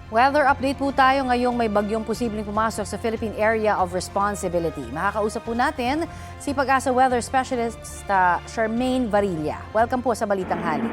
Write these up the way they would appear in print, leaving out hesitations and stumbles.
Weather update po tayo ngayong may bagyong posibleng pumasok sa Philippine Area of Responsibility. Makakausap po natin si Pag-asa Weather Specialist Charmaine Varilla. Welcome po sa Balitang Hali.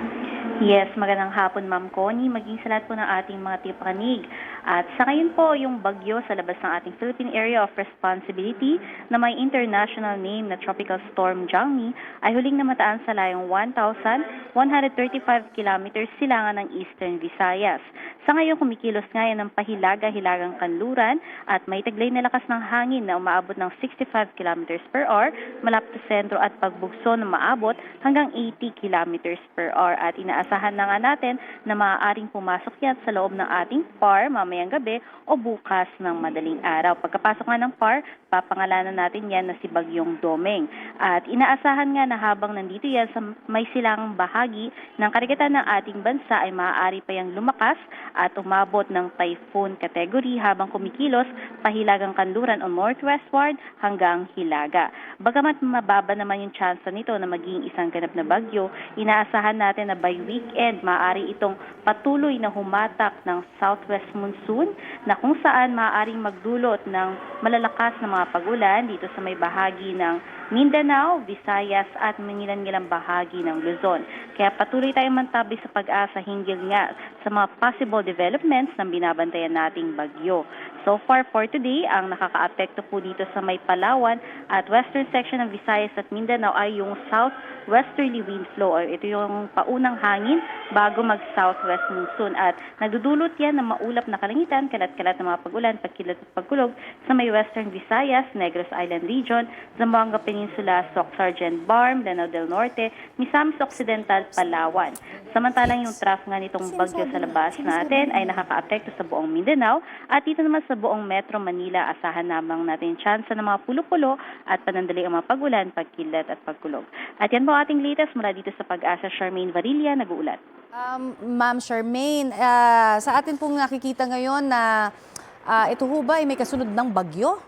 Yes, magandang hapon Ma'am Connie, maging sa lahat po ng ating mga tipanig. At sa ngayon po, yung bagyo sa labas ng ating Philippine Area of Responsibility na may international name na Tropical Storm Jangmi ay huling namataan sa layong 1,135 kilometers silangan ng Eastern Visayas. Sa ngayon, kumikilos nga yan ng pahilaga-hilagang kanluran at may taglay na lakas ng hangin na umaabot ng 65 kilometers per hour malapit sa sentro at pagbugso na maabot hanggang 80 kilometers per hour. At inaasahan na nga natin na maaaring pumasok yan sa loob ng ating PAR mamayang gabi o bukas ng madaling araw. Pagkapasok nga ng PAR, papangalanan natin yan na si Bagyong Domeng. At inaasahan nga na habang nandito yan sa may silangang bahagi ng karagatan ng ating bansa ay maaari pa yang lumakas at umabot ng typhoon category habang kumikilos pahilagang kanluran o northwestward hanggang Hilaga. Bagamat mababa naman yung chance nito na maging isang ganap na bagyo, inaasahan natin na by weekend maaari itong patuloy na humatak ng southwest monsoon na kung saan maaaring magdulot ng malalakas na mga pagulan dito sa may bahagi ng Mindanao, Visayas at mangilan-ngilang bahagi ng Luzon. Kaya patuloy tayong mantabi sa pag-asa hinggil nga sa mga possible developments ng binabantayan nating bagyo. So far for today, ang nakaka-apekto po dito sa may Palawan at western section ng Visayas at Mindanao ay yung southwesterly wind flow. Ito yung paunang hangin bago mag-southwest monsoon at nagdudulot yan ng maulap na kalangitan, kalat-kalat na mga pagulan, pagkilat at pagkulog sa may western Visayas, Negros Island Region, Zamboanga Peninsula, Soc Sargent Barm, Lanao del Norte, Misamis Occidental, Palawan. Samantalang yung trough nga nitong bagyo sa labas natin ay nakaka-apekto sa buong Mindanao at dito naman sa buong Metro Manila, asahan namang natin chance ng mga pulo-pulo at panandali ang mga pagulan, pagkilat at pagkulog. At yan po ating latest mula dito sa Pag-asa. Charmaine Varilla, nag-uulat. Ma'am Charmaine, sa atin pong nakikita ngayon na ito ho ba ay may kasunod ng bagyo?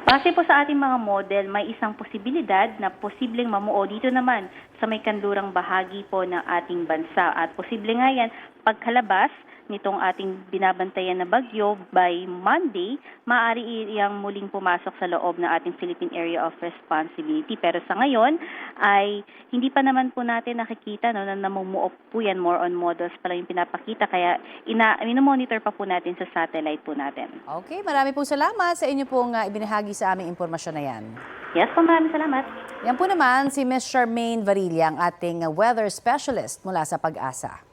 Base po sa ating mga model, may isang posibilidad na posibleng mamuo dito naman sa may kanlurang bahagi po ng ating bansa. At posible nga yan, pagkalabas nitong ating binabantayan na bagyo by Monday, maaari iyang muling pumasok sa loob ng ating Philippine Area of Responsibility. Pero sa ngayon ay hindi pa naman po natin nakikita na namumuo po yan, more on models pa lang yung pinapakita. Kaya minomonitor pa po natin sa satellite po natin. Okay, marami pong salamat sa inyo pong ibinahagi sa aming impormasyon na yan. Yes po, maraming salamat. Yan po naman si Ms. Charmaine Varilla, ang ating weather specialist mula sa Pag-asa.